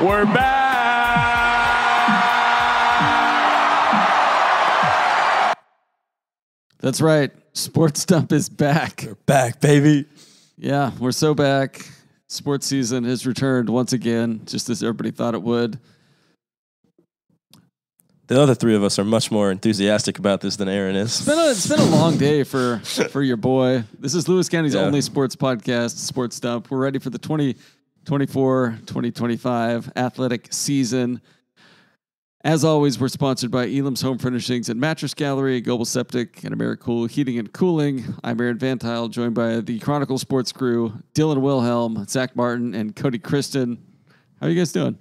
We're back. That's right. Sports Dump is back. We're back, baby. Yeah, we're so back. Sports season has returned once again, just as everybody thought it would. The other three of us are much more enthusiastic about this than Aaron is. It's been a long day for your boy. This is Lewis County's only sports podcast, Sports Dump. We're ready for the 2024-2025 athletic season. As always, we're sponsored by Elam's Home Furnishings and Mattress Gallery, Goebel Septic, and Americool Heating and Cooling. I'm Aaron Van Tile, joined by the Chronicle sports crew, Dylan Wilhelm, Zach Martin, and Kody Kristen. How are you guys doing?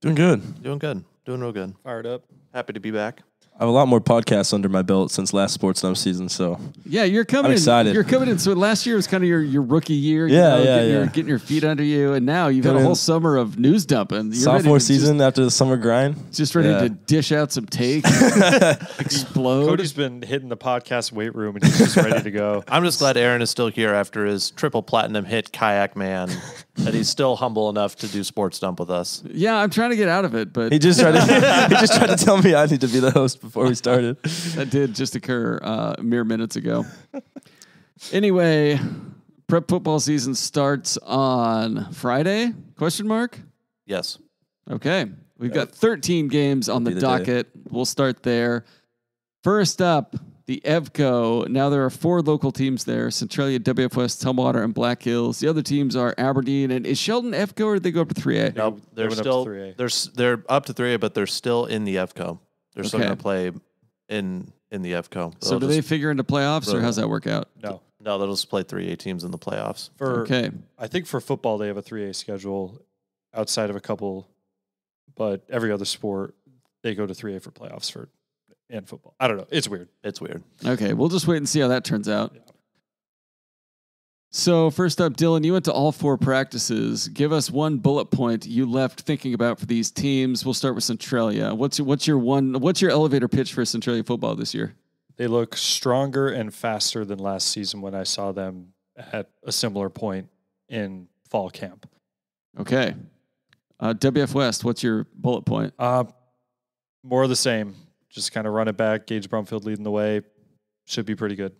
Doing good. Doing good. Doing real good. Fired up. Happy to be back. I have a lot more podcasts under my belt since last Sports Dump season, so yeah, you're coming. I'm excited. You're coming in. So last year was kind of your rookie year. Getting your feet under you, and now you've had a whole summer of news dumping. You're sophomore season after the summer grind. Just ready to dish out some takes, explode. Cody's been hitting the podcast weight room, and he's just ready to go. I'm just glad Aaron is still here after his triple platinum hit Kayak Man, that he's still humble enough to do Sports Dump with us. Yeah, I'm trying to get out of it, but he just tried to tell me I need to be the host before we started. That did just occur mere minutes ago. Anyway, prep football season starts on Friday? Question mark? Yes. Okay. We've got 13 games on the docket. We'll start there. First up, the EVCO. Now there are 4 local teams there: Centralia, WF West, Tumwater, and Black Hills. The other teams are Aberdeen. And is Sheldon EVCO, or did they go up to 3A? No, they're still up to 3A. They're up to 3A, but they're still in the EVCO. They're still going to play in the EVCO. So do they figure into playoffs, or how's that work out? No, they'll just play 3A teams in the playoffs. I think for football they have a 3A schedule outside of a couple, but every other sport they go to 3A for playoffs and football. I don't know. It's weird. Okay, we'll just wait and see how that turns out. Yeah. So first up, Dylan, you went to all 4 practices. Give us one bullet point you left thinking about for these teams. We'll start with Centralia. What's your elevator pitch for Centralia football this year? They look stronger and faster than last season when I saw them at a similar point in fall camp. Okay. WF West, what's your bullet point? More of the same. Just kind of run it back. Gage Brumfield leading the way. Should be pretty good.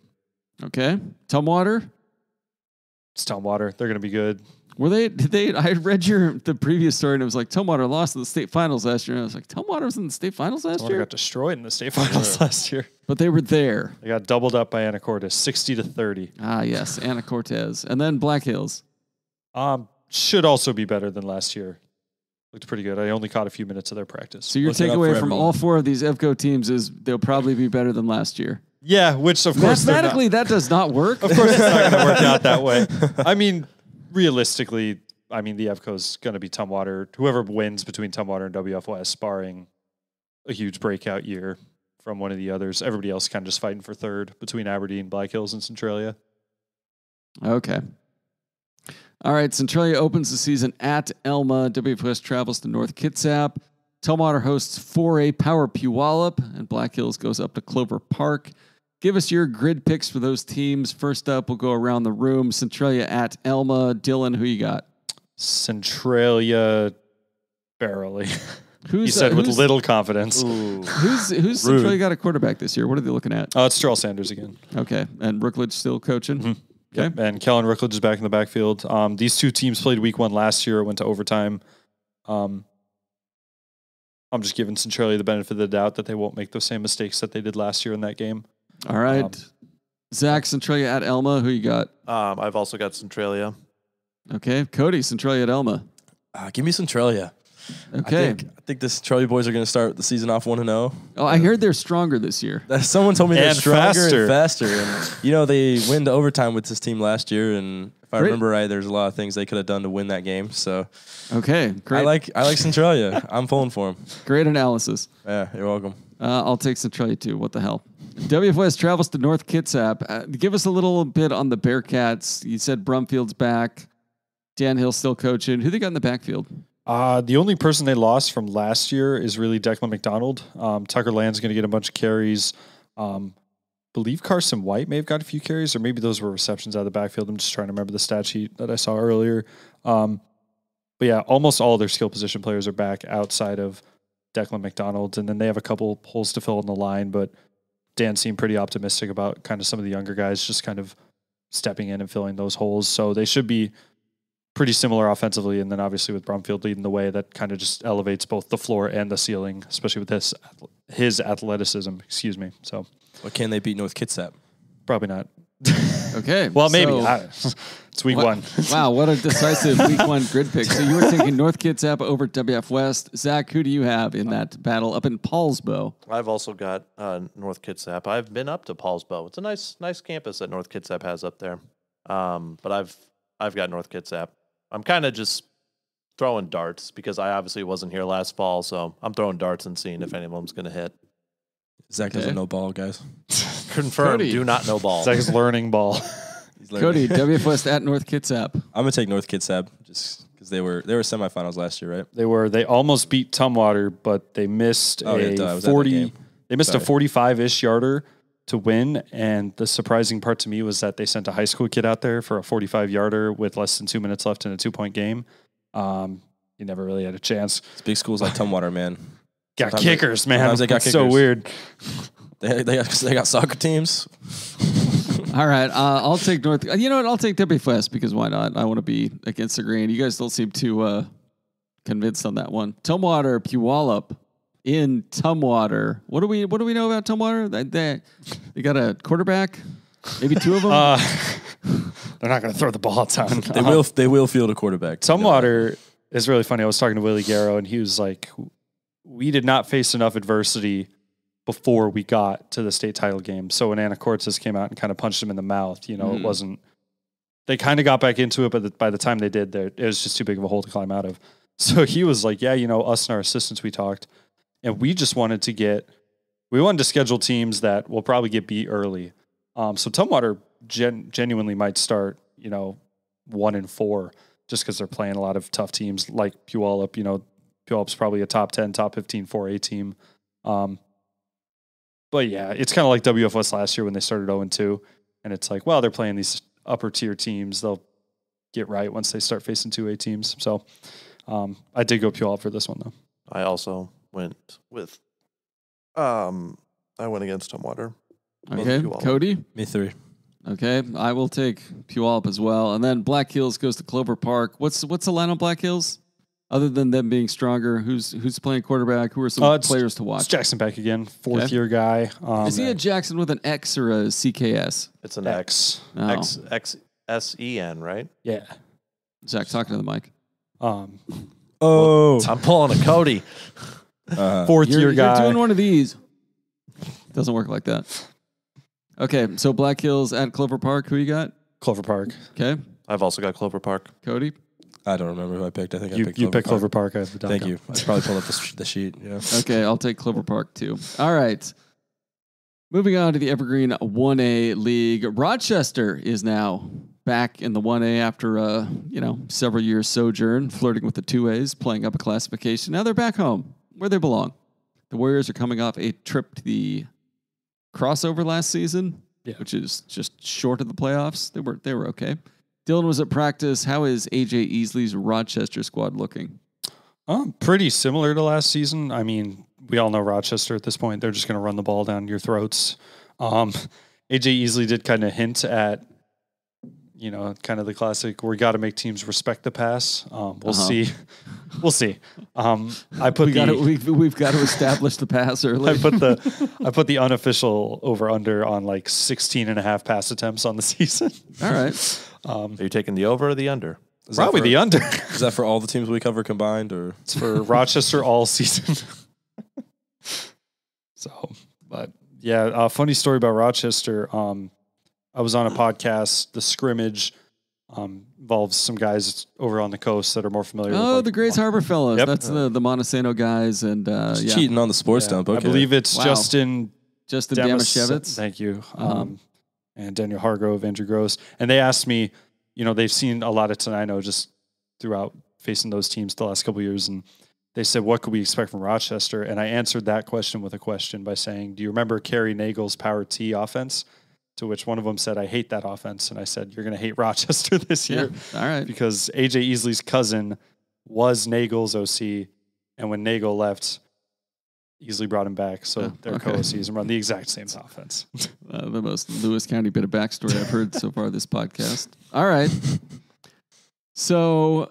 Okay. Tumwater? It's Tumwater. They're going to be good. I read the previous story, and it was like Tumwater lost in the state finals last year. And I was like, Tumwater was in the state finals last year? Got destroyed in the state finals last year. But they were there. They got doubled up by Anacortes, 60-30. Ah, yes, Anna Cortez. And then Black Hills. Should also be better than last year. Looked pretty good. I only caught a few minutes of their practice. So your takeaway from all 4 of these EVCO teams is they'll probably be better than last year. Yeah, which of course mathematically that does not work. Of course, it's not going to work out that way. I mean, realistically, the EVCO is going to be Tumwater. Whoever wins between Tumwater and WF West, barring a huge breakout year from one of the others. Everybody else kind of just fighting for third between Aberdeen, Black Hills, and Centralia. Okay. All right, Centralia opens the season at Elma. WF West travels to North Kitsap. Tumwater hosts 4A Power Puyallup, and Black Hills goes up to Clover Park. Give us your grid picks for those teams. First up, we'll go around the room. Centralia at Elma. Dylan, who you got? Centralia, barely. He said with little confidence. Who's Centralia got a quarterback this year? What are they looking at? It's Terrell Sanders again. Okay, and Rookledge still coaching? Mm-hmm. Okay. Yep. And Kellen Rookledge is back in the backfield. These 2 teams played week 1 last year. It went to overtime. I'm just giving Centralia the benefit of the doubt that they won't make those same mistakes that they did last year in that game. All right. Zach, Centralia at Elma. Who you got? I've also got Centralia. Okay. Cody, Centralia at Elma. Give me Centralia. Okay. I think the Centralia boys are going to start the season off 1-0. Oh, I heard they're stronger this year. Someone told me they're stronger and faster. And, they win to overtime with this team last year, and if I remember right, there's a lot of things they could have done to win that game. So, okay, great. I like Centralia. I'm pulling for them. Great analysis. Yeah, you're welcome. I'll take Centralia too. What the hell? WF West travels to North Kitsap. Give us a little bit on the Bearcats. You said Brumfield's back. Dan Hill's still coaching. Who they got in the backfield? The only person they lost from last year is really Declan McDonald. Tucker Land's going to get a bunch of carries. Believe Carson White may have got a few carries, or maybe those were receptions out of the backfield. I'm just trying to remember the stat sheet that I saw earlier. But yeah, almost all their skill position players are back outside of Declan McDonald. And then they have a couple holes to fill in the line, but Dan seemed pretty optimistic about kind of some of the younger guys just kind of stepping in and filling those holes. So they should be pretty similar offensively. And then obviously with Brumfield leading the way, that kind of just elevates both the floor and the ceiling, especially with his athleticism, So what can they beat North Kitsap? Probably not. Okay. Well, maybe. It's week one. Wow, what a decisive week one grid pick. So you were taking North Kitsap over WF West. Zach, who do you have in that battle up in Paulsbo? I've also got North Kitsap. I've been up to Paulsbo. It's a nice campus that North Kitsap has up there. But I've got North Kitsap. I'm kind of just throwing darts because I obviously wasn't here last fall, so I'm throwing darts and seeing if any of them's going to hit. Zach doesn't know ball, guys. Confirmed. Cody. Do not know ball. Zach is learning ball. Cody, WF West at North Kitsap. I'm gonna take North Kitsap just because they were semifinals last year, right? They almost beat Tumwater, but they missed a 40. They missed a 45-ish yarder to win, and the surprising part to me was that they sent a high school kid out there for a 45-yarder with less than 2 minutes left in a 2-point game. He never really had a chance. It's big schools like Tumwater, man. Got Sometimes kickers, man. sometimes they got It's so kickers. weird. They got soccer teams. All right, I'll take North. You know what? I'll take WF West because why not? I want to be against the grain. You guys don't seem too convinced on that one. Tumwater, Puyallup in Tumwater. What do we know about Tumwater? They got a quarterback, maybe two of them. They're not going to throw the ball a ton. They will field a quarterback. Tumwater is really funny. I was talking to Willie Garrow, and he was like, we did not face enough adversity before we got to the state title game. So when Anna Cortez came out and kind of punched him in the mouth, it wasn't, they kind of got back into it, but by the time they did, it was just too big of a hole to climb out of. So he was like, yeah, us and our assistants, we talked, and we just wanted to schedule teams that will probably get beat early. So Tumwater genuinely might start, 1-4 just because they're playing a lot of tough teams like Puyallup. Puyallup's probably a top 10, top 15 4A team. But yeah, it's kind of like WF West last year when they started 0-2. And it's like, well, they're playing these upper tier teams. They'll get right once they start facing 2A teams. So I did go Puyallup for this one, though. I also went with, I went against Tumwater. Okay, Cody? Me 3. Okay, I will take Puyallup as well. And then Black Hills goes to Clover Park. What's the line on Black Hills? Other than them being stronger, who's playing quarterback? Who are some players to watch? It's Jackson Beck again, fourth-year guy. Is he a Jackson with an X or a CKS? It's an X. Oh. XSEN, right? Yeah. Zach, talking to the mic. I'm pulling a Cody. Fourth-year guy. You're doing one of these. Doesn't work like that. Okay, so Black Hills at Clover Park. Who you got? Clover Park. Okay. I've also got Clover Park. Cody? I don't remember who I picked. I think you picked Clover Park. I have the Thank you. I probably pulled up the sheet. Yeah. Okay, I'll take Clover Park too. All right. Moving on to the Evergreen 1A League. Rochester is now back in the 1A after several years sojourn, flirting with the 2As, playing up a classification. Now they're back home where they belong. The Warriors are coming off a trip to the crossover last season, which is just short of the playoffs. They were okay. Dylan was at practice. How is AJ Easley's Rochester squad looking? Pretty similar to last season. I mean, we all know Rochester at this point. They're just going to run the ball down your throats. AJ Easley did kind of hint at, kind of the classic, we got to make teams respect the pass. We'll see. We'll see. We've got to establish the pass early. I put the unofficial over under on like 16.5 pass attempts on the season. All right. Are you taking the over or the under? Probably the under. Is that for all the teams we cover combined, or it's for Rochester all season? But yeah, a funny story about Rochester. I was on a podcast. The scrimmage involves some guys over on the coast that are more familiar. Oh, with the Grace Harbor fellows. Yep. That's the Montesano guys, and cheating on the sports dump. Okay. I believe it's Justin Damashevitz. Thank you. And Daniel Hargrove, Andrew Gross. And they asked me, they've seen a lot of Tenino just throughout facing those teams the last couple of years. And they said, what could we expect from Rochester? And I answered that question with a question by saying, do you remember Kerry Nagel's Power T offense? To which one of them said, I hate that offense. And I said, you're going to hate Rochester this year. Yeah. All right. Because AJ Easley's cousin was Nagel's OC, and when Nagel left, easily brought him back. So they're co-OCs and run the exact same offense. The most Lewis County bit of backstory I've heard so far this podcast. All right. So,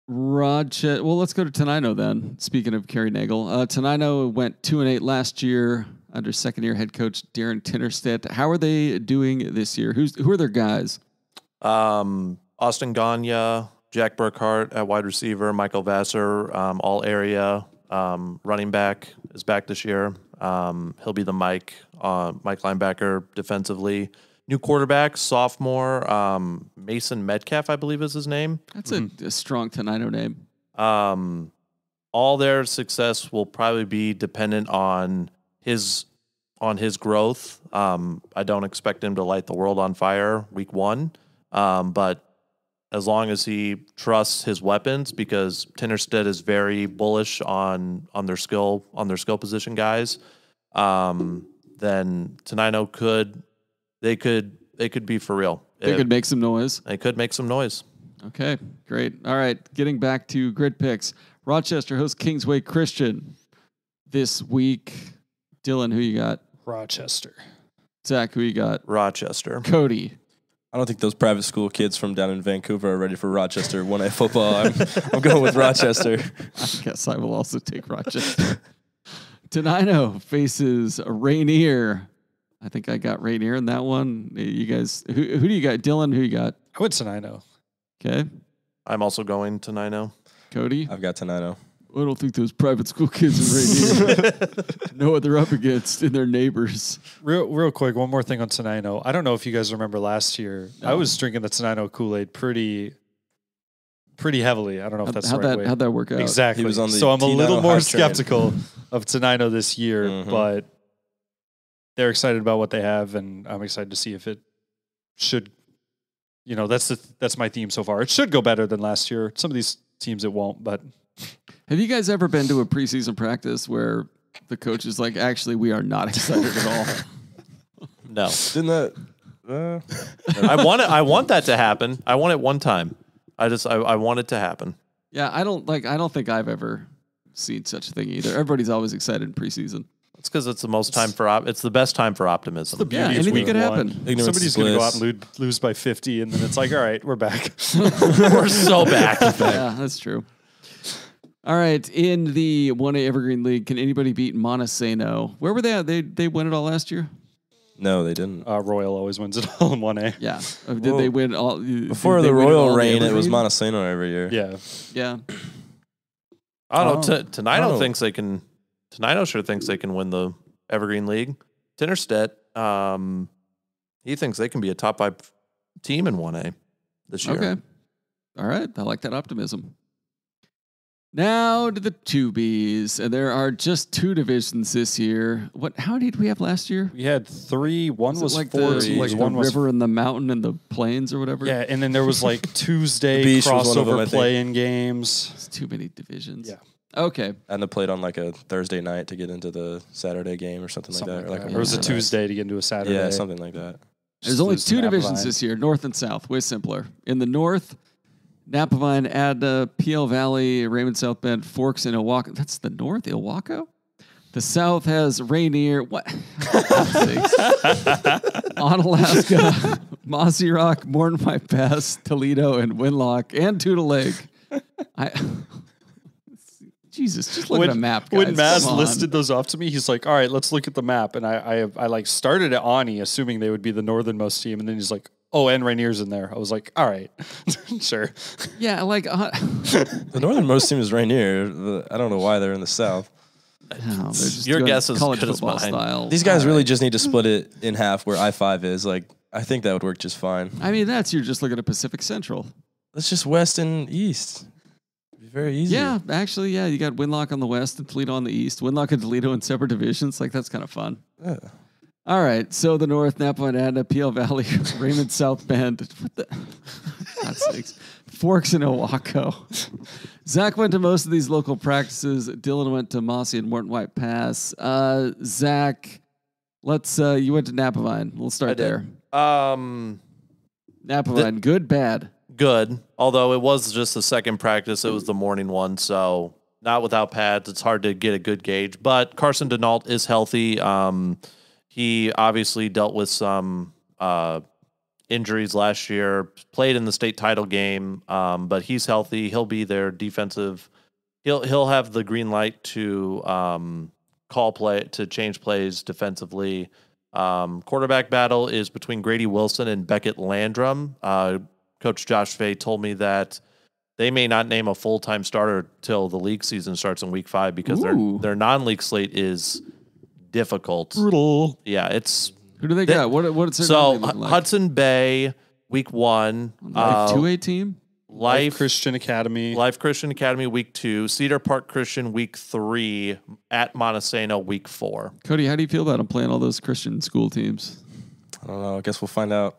Rochester. Well, let's go to Tenino then. Speaking of Kerry Nagel, Tenino went 2-8 last year under second-year head coach Darren Tinnerstedt. How are they doing this year? Who are their guys? Austin Gagne, Jack Burkhart at wide receiver, Michael Vassar, all area. Running back is back this year. He'll be the Mike linebacker defensively. New quarterback, sophomore, Mason Metcalf, I believe is his name. That's a strong Tenino name. All their success will probably be dependent on his growth. I don't expect him to light the world on fire week 1, but as long as he trusts his weapons, because Tinnerstedt is very bullish on their skill position guys, then Tenino could be for real. They could make some noise. They could make some noise. Okay, great. All right, getting back to grid picks. Rochester hosts Kingsway Christian this week. Dylan, who you got? Rochester. Zach, who you got? Rochester. Cody. I don't think those private school kids from down in Vancouver are ready for Rochester 1A football. I'm going with Rochester. I guess I will also take Rochester. Tenino faces Rainier. I think I got Rainier in that one. You guys, who do you got? Dylan, who you got? I went Tenino. Okay. I'm also going Tenino. Cody? I've got Tenino. I don't think those private school kids in Rainier know what they're up against in their neighbors. Real quick, one more thing on Tenino. I don't know if you guys remember last year. No. I was drinking the Tenino Kool-Aid pretty heavily. I don't know if that's the right way. How'd that work out? Exactly. He was on the so I'm a little more skeptical train. of Tenino this year, but they're excited about what they have, and I'm excited to see if it should. That's my theme so far. It should go better than last year. Some of these teams it won't, but. Have you guys ever been to a preseason practice where the coach is like, actually, we are not excited at all? No. Didn't that? I want that to happen. I want it one time. I want it to happen. Yeah, I don't think I've ever seen such a thing either. Everybody's always excited in preseason. It's because it's the it's the best time for optimism. Yeah, anything could happen. Somebody's going to go out and lose by 50, and then it's like, all right, we're back. We're so back. Yeah, that's true. All right, in the 1A Evergreen League, can anybody beat Montesano? Where were they at? They won it all last year? No, they didn't. Royal always wins it all in 1A. Yeah. Did they win all? Before the Royal reign, it was Montesano every year. Yeah. Yeah. I don't know. Tenino thinks they can. Tenino sure thinks they can win the Evergreen League. Tinnerstedt, he thinks they can be a top 5 team in 1A this year. Okay. All right. I like that optimism. Now to the 2Bs, and there are just 2 divisions this year. How many did we have last year? We had 3. One was like 4. The river and the mountain and the plains or whatever. Yeah, and then there was like Tuesday crossover play-in games. It's too many divisions. Yeah. Okay. And they played on like a Thursday night to get into the Saturday game or something like that. Or it was a Tuesday to get into a Saturday. Yeah, something like that. There's only 2 divisions this year, North and South. Way simpler. In the North, Napavine, Adda, PL Valley, Raymond South Bend, Forks, and Ilwaco. That's the North, Ilwaco? The South has Rainier. What? Onalaska, Mossy Rock, Morton White Pass, Toledo, and Winlock, and Tootle Lake. Jesus, just look at a map, guys. When Maz listed those off to me, he's like, all right, let's look at the map. And I like started at Ani, assuming they would be the northernmost team. And then he's like, oh, and Rainier's in there. I was like, all right, sure. Yeah, like... the northernmost team is Rainier. I don't know why they're in the South. No, your guess is college good as football mine. style. These guys really just need to split it in half where I-5 is. Like, I think that would work just fine. I mean, you're just looking at Pacific Central. That's just west and east. It'd be very easy. Yeah, actually, yeah. You got Winlock on the west and Toledo on the east. Winlock and Toledo in separate divisions. Like, that's kind of fun. Yeah. All right. So the North, Napa and Adna, PL Valley, Raymond South Bend. What the? God's sakes. Forks and Ilwaco. Zach went to most of these local practices. Dylan went to Mossy and Morton White Pass. Zach, you went to Napavine. We'll start there. Napavine, good, bad. good. Although it was just the second practice, it was the morning one, so not without pads. It's hard to get a good gauge. But Carson Denault is healthy. He obviously dealt with some injuries last year. Played in the state title game, but he's healthy. He'll be their defensive. He'll have the green light to call play to change plays defensively. Quarterback battle is between Grady Wilson and Beckett Landrum. Coach Josh Fay told me that they may not name a full-time starter till the league season starts in week 5 because their non-league slate is difficult. Brutal. Yeah, it's Who do they got? What's their so non-league like? Hudson Bay week 1, Like 2A team? Life Christian Academy. Life Christian Academy week 2, Cedar Park Christian week 3, at Montesano week 4. Kody, how do you feel about them playing all those Christian school teams? I don't know. I guess we'll find out.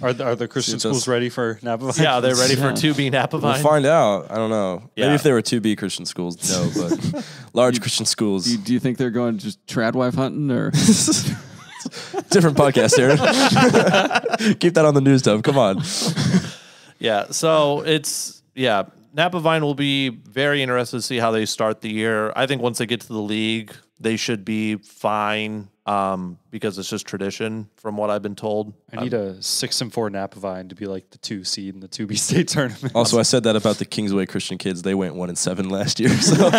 Are the Christian schools ready for Napa Vines? Yeah, they're ready for 2B Napa We'll Vines. find out. I don't know. Yeah. Maybe if they were 2B Christian schools, no, but large Christian schools. Do you think they're going just tradwife hunting or? Different podcast, Aaron. Keep that on the news tub. Come on. Yeah, so Napa Vine will be very interested to see how they start the year. I think once they get to the league, they should be fine because it's just tradition from what I've been told. I need a 6-4 Napa Vine to be like the 2 seed in the 2B state tournament. Also, I said that about the Kingsway Christian kids. They went 1-7 last year. So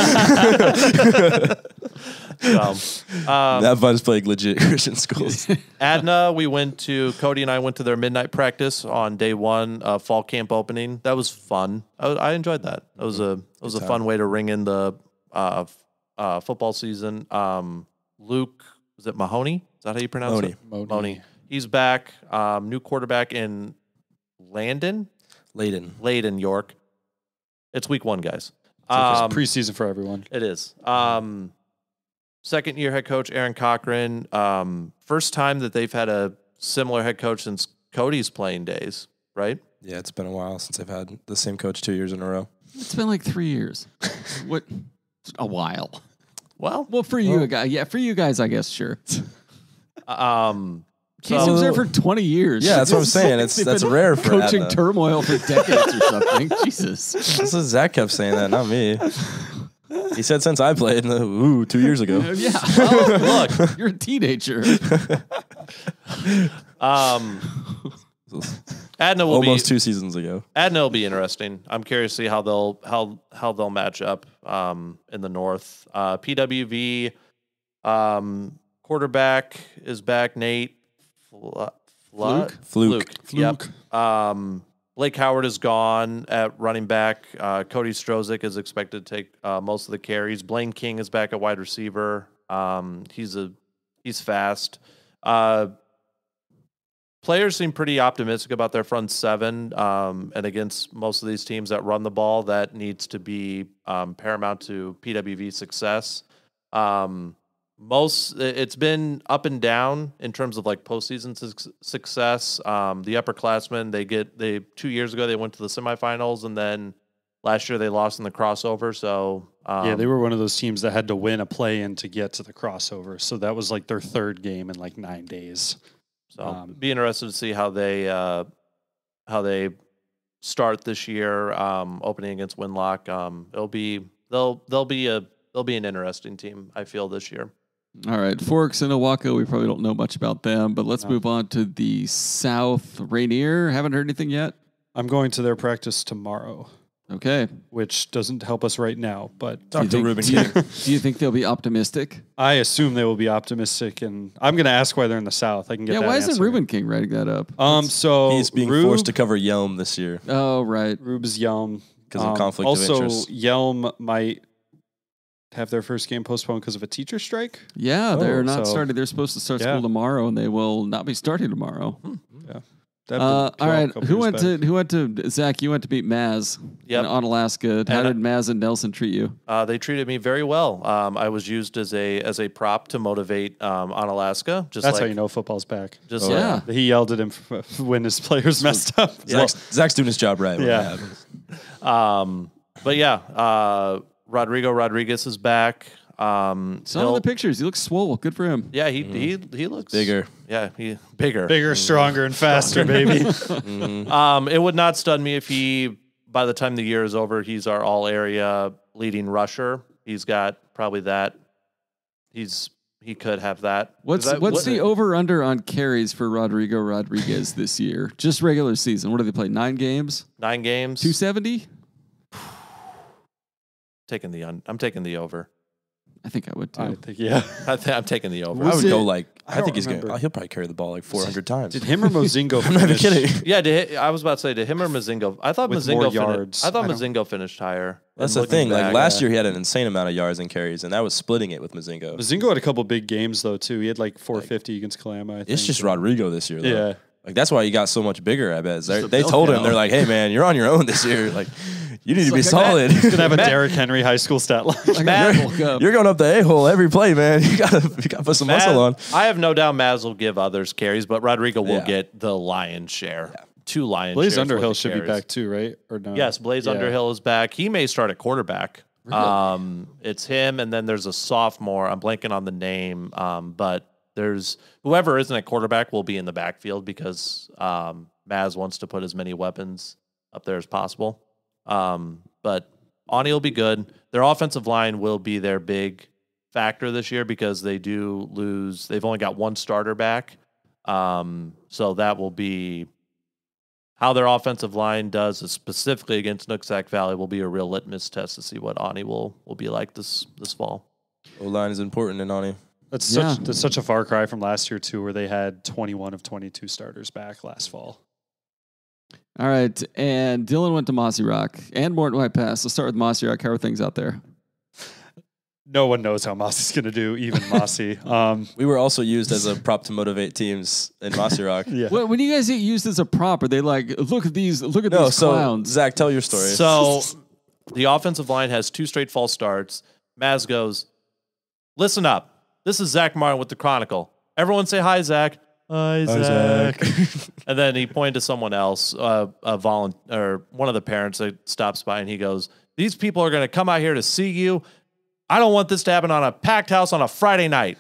that Vine's playing legit Christian schools. Adna, Kody and I went to their midnight practice on day 1 fall camp opening. That was fun. I enjoyed that. It was a fun way to ring in the football season. Luke, was it Mahoney? Is that how you pronounce it? Mahoney. He's back. New quarterback in Leyden, York. It's week 1, guys. It's preseason for everyone. It is. Second year head coach Aaron Cochran. First time that they've had a similar head coach since Cody's playing days, right? Yeah, it's been a while since I've had the same coach 2 years in a row. It's been like 3 years. What? A while. Well, For you guys, I guess, sure. So, He was there for 20 years. Yeah, that's what I'm saying. They've That's been rare for coaching Adna. turmoil for decades or something. Jesus. This is Zach kept saying that, not me. He said since I played, 2 years ago. Yeah. Well, look, you're a teenager. Adna will Almost 2 seasons ago. Adna will be interesting. I'm curious to see how they'll match up in the North. PWV quarterback is back. Nate Fluke. Yep. Blake Howard is gone at running back. Cody Strozik is expected to take most of the carries. Blaine King is back at wide receiver. He's fast. Players seem pretty optimistic about their front 7, and against most of these teams that run the ball, that needs to be paramount to PWV's success. It's been up and down in terms of like postseason success. The upperclassmen, 2 years ago they went to the semifinals, and then last year they lost in the crossover. So they were one of those teams that had to win a play-in to get to the crossover. So that was like their 3rd game in like 9 days. So be interested to see how they start this year, opening against Winlock. They'll be an interesting team, I feel, this year. All right, Forks and Owaka, we probably don't know much about them, but let's move on to the South. Rainier, haven't heard anything yet? I'm going to their practice tomorrow. Okay. Which doesn't help us right now, but Talk to Ruben do you think they'll be optimistic? I assume they will be optimistic, and I'm going to ask why they're in the South. I can get that why answer. isn't Ruben King writing that up? So He's being forced to cover Yelm this year. Oh, right. Rube is Yelm. Because of conflict of interest. Also, Yelm might have their first game postponed because of a teacher strike. Yeah, they're not starting. They're supposed to start school tomorrow, and they will not be starting tomorrow. Yeah. All right. Who went to Zach? You went to meet Maz on Alaska. How did Maz and Nelson treat you? They treated me very well. I was used as a prop to motivate on Alaska. That's how you know football's back. He yelled at him when his players messed up. Zach's doing his job right. Yeah. But yeah, Rodrigo Rodriguez is back. Saw in the pictures. He looks swole. Good for him. Yeah, he looks bigger. Yeah, bigger. Bigger, stronger, and faster, baby. It would not stun me if by the time the year is over, he's our all-area leading rusher. He's got probably that. He could have that. What's the over-under on carries for Rodrigo Rodriguez this year? Just regular season. What do they play? 9 games? 9 games. 270? I'm taking the over. I think I would too. I think, yeah. I'm taking the over. I would go I think he'll probably carry the ball like 400 times. Did him or Mozingo I'm not even kidding. Yeah, I was about to say, did him or Mozingo? I thought Mozingo yards. Mozingo finished higher. That's the thing. Like last year, he had an insane amount of yards and carries, and that was splitting it with Mozingo. Mozingo had a couple big games though too. He had like 450 against Kalama. I think. It's just Rodrigo this year, though. Yeah. Like that's why he got so much bigger. I bet they told him, they're like, "Hey man, you're on your own this year. Like you need to be solid. He's gonna have a Derrick Henry high school stat line. You're going up the a-hole every play, man. You gotta put some muscle on." I have no doubt Maz will give others carries, but Rodrigo will get the lion's share. Yeah. 2 lions. Blaze Underhill should be back too, right? Or no? Yes, Blaze Underhill is back. He may start at quarterback. Really? It's him, and then there's a sophomore. I'm blanking on the name, but there's whoever isn't at quarterback will be in the backfield because Maz wants to put as many weapons up there as possible. But Ani will be good. Their offensive line will be their big factor this year because they do lose. They've only got 1 starter back. So that will be how their offensive line does, specifically against Nooksack Valley, will be a real litmus test to see what Ani will be like this fall. O-line is important in Ani. That's such a far cry from last year too, where they had 21 of 22 starters back last fall. All right, and Dylan went to Mossy Rock and Morton White Pass. Let's start with Mossy Rock. How are things out there? No one knows how Mossy's going to do, even Mossy. We were also used as a prop to motivate teams in Mossy Rock. Yeah. When you guys get used as a prop, are they like, look at these clowns? Zach, tell your story. So the offensive line has 2 straight false starts. Maz goes, "Listen up. This is Zach Martin with the Chronicle. Everyone say hi, Zach." Hi, Zach. And then he pointed to someone else, one of the parents that stops by, and he goes, "These people are going to come out here to see you. I don't want this to happen on a packed house on a Friday night.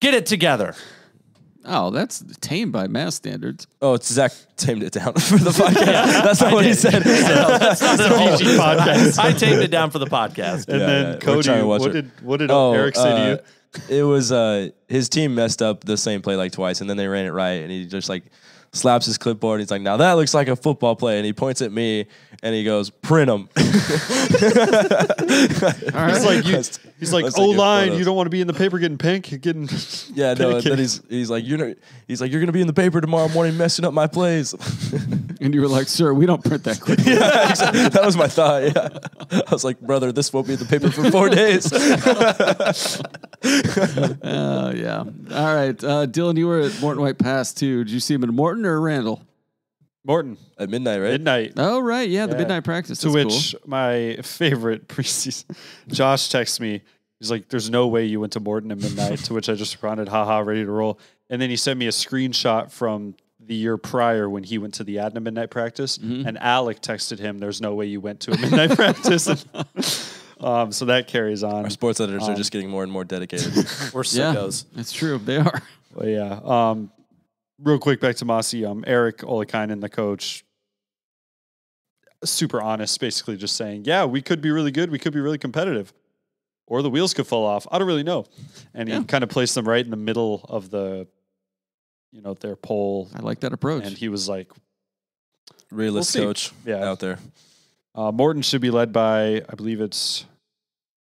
Get it together." Oh, that's tame by mass standards. Oh, it's Zach tamed it down for the podcast. That's not what he said. That's not the PG podcast. I tamed it down for the podcast. And then Kody, what did Eric say to you? It was his team messed up the same play like twice, and then they ran it right, and he just like slaps his clipboard. He's like, "Now that looks like a football play," and he points at me, and he goes, "Print them." He's like, "O-line, you don't want to be in the paper getting pink, getting." Yeah, no. And then he's like, "You're gonna be in the paper tomorrow morning messing up my plays." And you were like, "Sir, we don't print that quick." Yeah, exactly. That was my thought. Yeah, I was like, "Brother, this won't be in the paper for 4 days." Yeah. All right, Dylan, you were at Morton White Pass too. Did you see him at Morton or Randall? Morton at midnight, right? Midnight. Oh, right. Yeah, the midnight practice. To which my favorite preseason, Josh texts me. He's like, "There's no way you went to Morton at midnight." To which I just responded, "Haha, ready to roll." And then he sent me a screenshot from the year prior when he went to the Adna midnight practice, and Alec texted him, "There's no way you went to a midnight practice." So that carries on. Our sports editors are just getting more and more dedicated. We're sickos. Yeah, that's true. They are. Well, yeah. Real quick, back to Mossy. Eric Olikainen, the coach, super honest, basically just saying, "Yeah, we could be really good. We could be really competitive. Or the wheels could fall off. I don't really know." And he kind of placed them right in the middle of their poll. I like that approach. And he was like, realist coach out there. Morton should be led by, I believe it's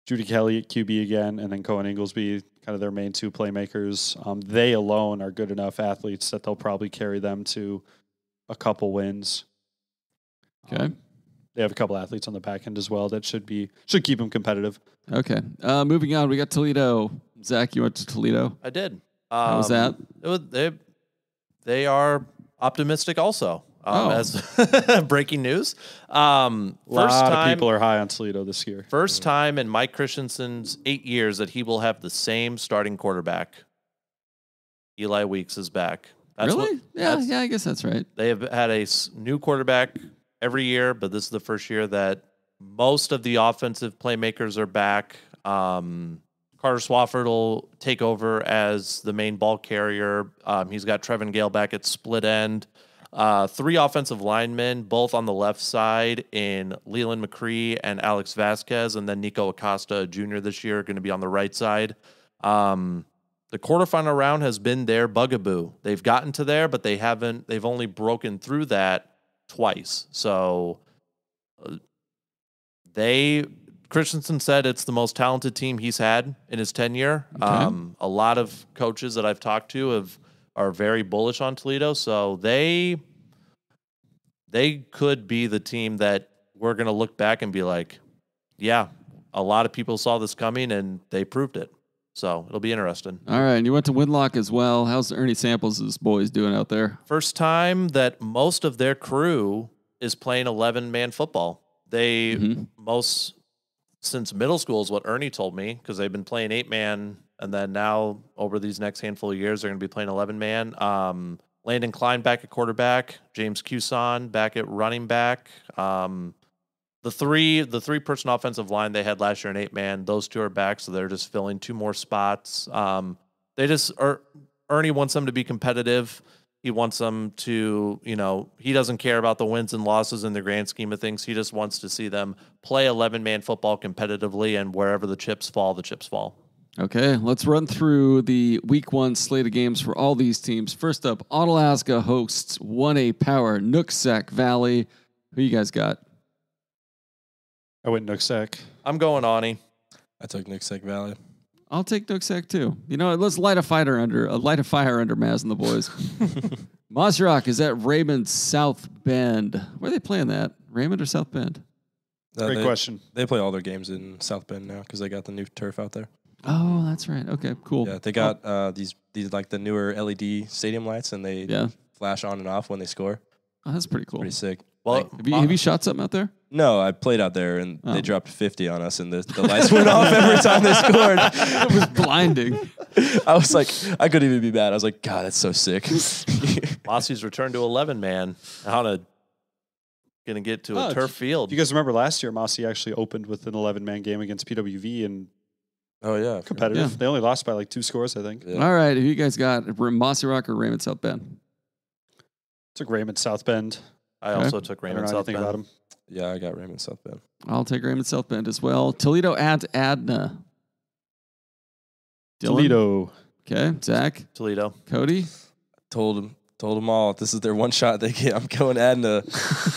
Judy Kelly at QB again, and then Cohen Inglesby, kind of their main 2 playmakers. They alone are good enough athletes that they'll probably carry them to a couple wins. Okay. They have a couple athletes on the back end as well that should keep them competitive. Okay. Moving on, we got Toledo. Zach, you went to Toledo? I did. How was that? They are optimistic also. As breaking news. A lot of people are high on Toledo this year. First time in Mike Christensen's 8 years that he will have the same starting quarterback. Eli Weeks is back. Really? Yeah, I guess that's right. They have had a new quarterback every year, but this is the first year that most of the offensive playmakers are back. Carter Swafford will take over as the main ball carrier. He's got Trevin Gale back at split end. 3 offensive linemen, both on the left side in Leland McCree and Alex Vasquez, and then Nico Acosta, Jr. this year, going to be on the right side. The quarterfinal round has been their bugaboo. They've gotten to there, but they've only broken through that twice. So Christensen said it's the most talented team he's had in his tenure. Okay. A lot of coaches that I've talked to are very bullish on Toledo. So they could be the team that we're going to look back and be like, yeah, a lot of people saw this coming and they proved it. So it'll be interesting. All right, and you went to Winlock as well. How's Ernie Samples' boys doing out there? First time that most of their crew is playing 11-man football. They since middle school is what Ernie told me, because they've been playing 8-man, and then now over these next handful of years, they're going to be playing 11-man. Landon Klein back at quarterback, James Cuson back at running back. The three-person offensive line they had last year in 8-man, those 2 are back, so they're just filling 2 more spots. Ernie wants them to be competitive. He wants them to, he doesn't care about the wins and losses in the grand scheme of things. He just wants to see them play 11-man football competitively, and wherever the chips fall, the chips fall. Okay, let's run through the week 1 slate of games for all these teams. First up, Onalaska hosts 1A Power, Nooksack Valley. Who you guys got? I went Nooksack. I'm going Ani. I took Nooksack Valley. I'll take Nooksack too. Let's light a fire under Maz and the boys. Mosrock is at Raymond South Bend. Where are they playing that? Raymond or South Bend? Great question. They play all their games in South Bend now because they got the new turf out there. Oh, that's right. Okay, cool. Yeah, they got these like the newer LED stadium lights, and they flash on and off when they score. Oh, that's pretty cool. Pretty sick. Well, Have you shot something out there? No, I played out there, and they dropped 50 on us, and the lights went off every time they scored. It was blinding. I was like, I couldn't even be mad. I was like, God, that's so sick. Mossie's returned to 11-man. Going to get to a turf field. Do you guys remember last year, Mossy actually opened with an 11-man game against PWV and oh, yeah. competitive. Yeah. They only lost by like 2 scores, I think. Yeah. All right, who you guys got? Mossy Rock or Raymond South Bend? Took Raymond South Bend. I also took I don't Raymond know South anything Bend. about him. Yeah, I got Raymond South Bend. I'll take Raymond South Bend as well. Toledo at Adna. Dylan? Toledo. Okay, Zach, Toledo. Cody. Told them all, this is their one shot they get. I'm going Adna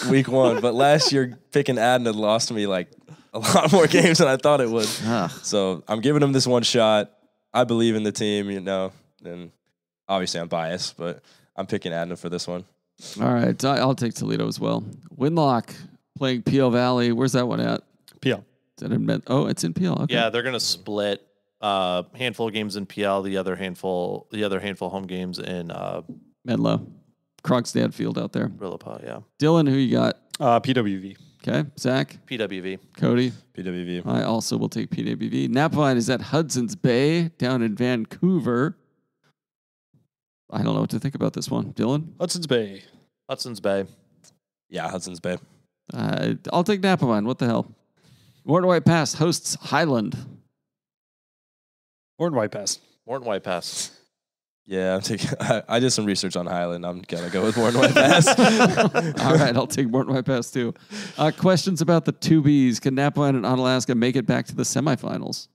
week 1. But last year, picking Adna lost me like a lot more games than I thought it would. So I'm giving them this one shot. I believe in the team, and obviously I'm biased, but I'm picking Adna for this one. All right, I'll take Toledo as well. Winlock playing PL Valley. Where's that one at? PL. It's in PL. Okay. Yeah, they're going to split handful of games in PL, the other handful home games in Menlo. Krogstad Field out there. Brillipa, yeah. Dylan, who you got? PWV. Okay, Zach, PWV. Cody. PWV. I also will take PWV. Napvine is at Hudson's Bay down in Vancouver. I don't know what to think about this one. Dylan? Hudson's Bay. Hudson's Bay. Yeah, Hudson's Bay. I'll take Napvine. What the hell? Morton White Pass hosts Highland. Morton White Pass. Morton White Pass. Yeah, I did some research on Highland. I'm going to go with Morton White Pass. All right, I'll take Morton White Pass too. Questions about the 2Bs. Can Napvine and Onalaska make it back to the semifinals?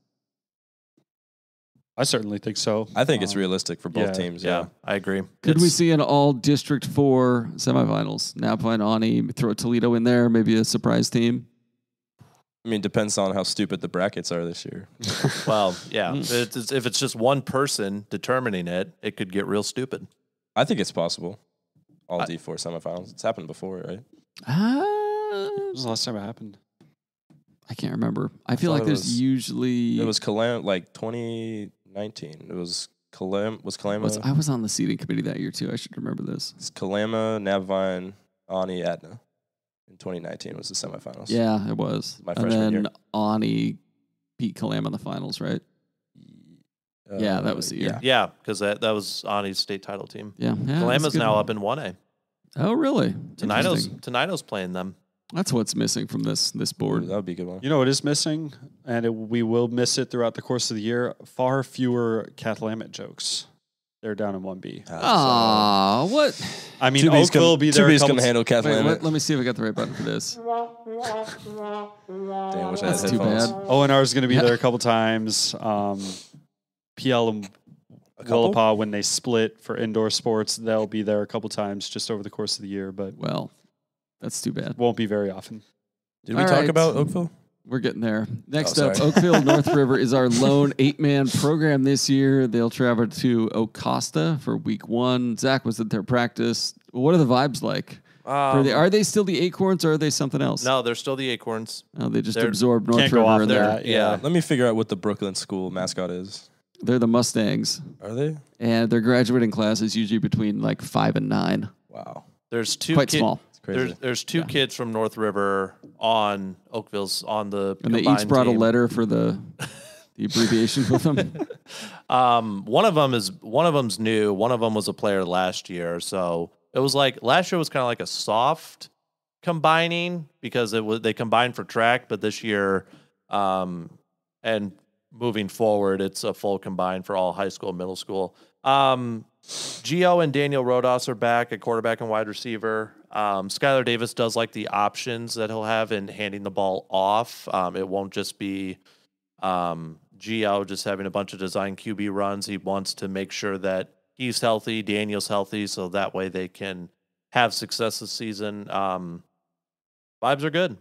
I certainly think so. I think it's realistic for both teams. Yeah, I agree. Could we see an all District 4 semifinals? Napvine, Ani, throw Toledo in there, maybe a surprise team? I mean, depends on how stupid the brackets are this year. Well, yeah. If it's just one person determining it, it could get real stupid. I think it's possible. All D4 semifinals. It's happened before, right? When was the last time it happened? I can't remember. I feel like there's usually... It was like 2019. It was Kalama. I was on the seating committee that year too. I should remember this. It's Kalama, Napvine, Ani, Adna. In 2019 was the semifinals. Yeah, it was. My freshman year. And then Ani beat Kalam in the finals, right? Yeah, that was the year. Yeah, because that was Ani's state title team. Yeah. Kalama's now up in 1A. Oh, really? Tenino's playing them. That's what's missing from this board. That would be a good one. You know what is missing, and we will miss it throughout the course of the year? Far fewer Cathlamet jokes. They're down in 1B. Ah, what? I mean, Oakville will be there. 2B's going to handle Kath Wait, Lamont. let me see if I got the right button for this. Damn, wish I had That's too headphones. bad. ONR is going to be there a couple times. PL and Willapa, when they split for indoor sports, they'll be there a couple times just over the course of the year, but Well, that's too bad. won't be very often. Did we All talk right. about Oakville? We're getting there. Next Oh, up, sorry. Oakville North River is our lone 8-man program this year. They'll travel to Ocosta for week 1. Zach was at their practice. What are the vibes like? Are they still the Acorns or are they something else? No, they're still the Acorns. Oh, they just They're- absorbed North Can't River. go off and that. Yeah. Let me figure out what the Brooklyn school mascot is. They're the Mustangs. Are they? And their graduating class is usually between like 5 and 9. Wow. There's two Quite small. It's crazy. There's two kids from North River on Oakville's on the And they each combined brought a team. letter for the abbreviation with them. One of them's new. One of them was a player last year. So it was like last year was kind of like a soft combining because they combined for track, but this year, and moving forward, it's a full combine for all high school and middle school. Gio and Daniel Rodas are back at quarterback and wide receiver. Skylar Davis does like the options that he'll have in handing the ball off. It won't just be Gio just having a bunch of design QB runs. He wants to make sure that he's healthy, Daniel's healthy, so that way they can have success this season. Vibes are good.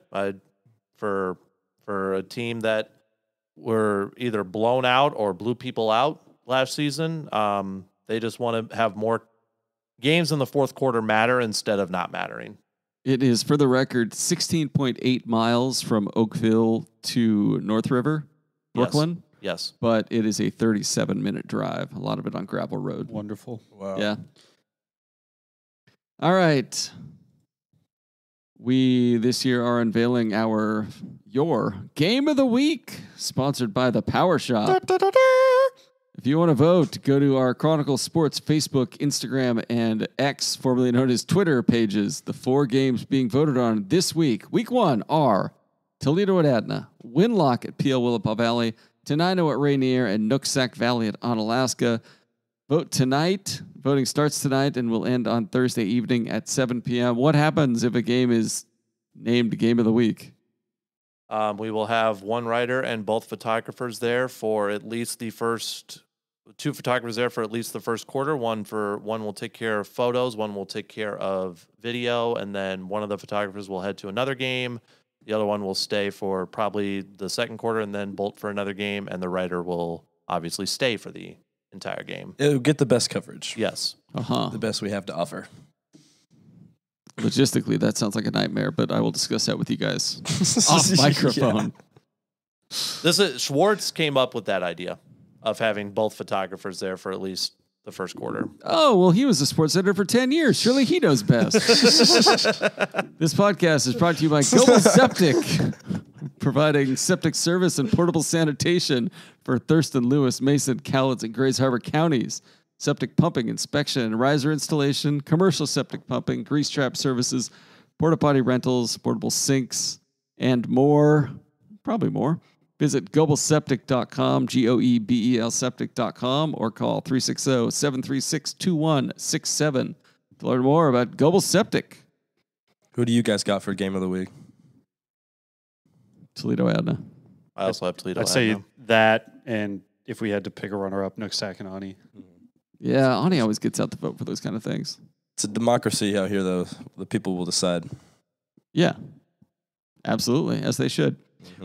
For a team that were either blown out or blew people out last season. They just want to have more games in the fourth quarter matter instead of not mattering. It is, for the record, 16.8 miles from Oakville to North River, Brooklyn. Yes. But it is a 37-minute drive, a lot of it on gravel road. Wonderful. Wow. Yeah. All right. We this year are unveiling your game of the week, sponsored by the Power Shop. If you want to vote, go to our Chronicle Sports Facebook, Instagram, and X, formerly known as Twitter pages. The 4 games being voted on this week. Week 1 are Toledo at Adna, Winlock at PL Willapa Valley, Tenino at Rainier, and Nooksack Valley at Onalaska. Vote tonight. Voting starts tonight and will end on Thursday evening at 7 p.m. What happens if a game is named Game of the Week? We will have one writer and both photographers there for at least the first 2 photographers there for at least the first quarter. One will take care of photos, one will take care of video, and then one of the photographers will head to another game. The other one will stay for probably the second quarter and then bolt for another game, and the writer will obviously stay for the entire game. It'll get the best coverage. Yes. The best we have to offer. Logistically, that sounds like a nightmare, but I will discuss that with you guys off microphone. Schwartz came up with that idea of having both photographers there for at least the first quarter. Oh, well, he was a sports editor for 10 years. Surely he knows best. This podcast is brought to you by Goebel Septic, providing septic service and portable sanitation for Thurston, Lewis, Mason, Cowlitz, and Grays Harbor counties. Septic pumping, inspection, and riser installation, commercial septic pumping, grease trap services, porta potty rentals, portable sinks, and more. Probably more. Visit goebelseptic.com, Goebel septic.com, or call 360-736-2167 to learn more about Goebel Septic. Who do you guys got for game of the week? Toledo Adna. I also have Toledo. I'd say that, and if we had to pick a runner-up, Nooksack and Ani. Yeah, Ani always gets out the vote for those kind of things. It's a democracy out here, though. The people will decide. Yeah, absolutely, as they should.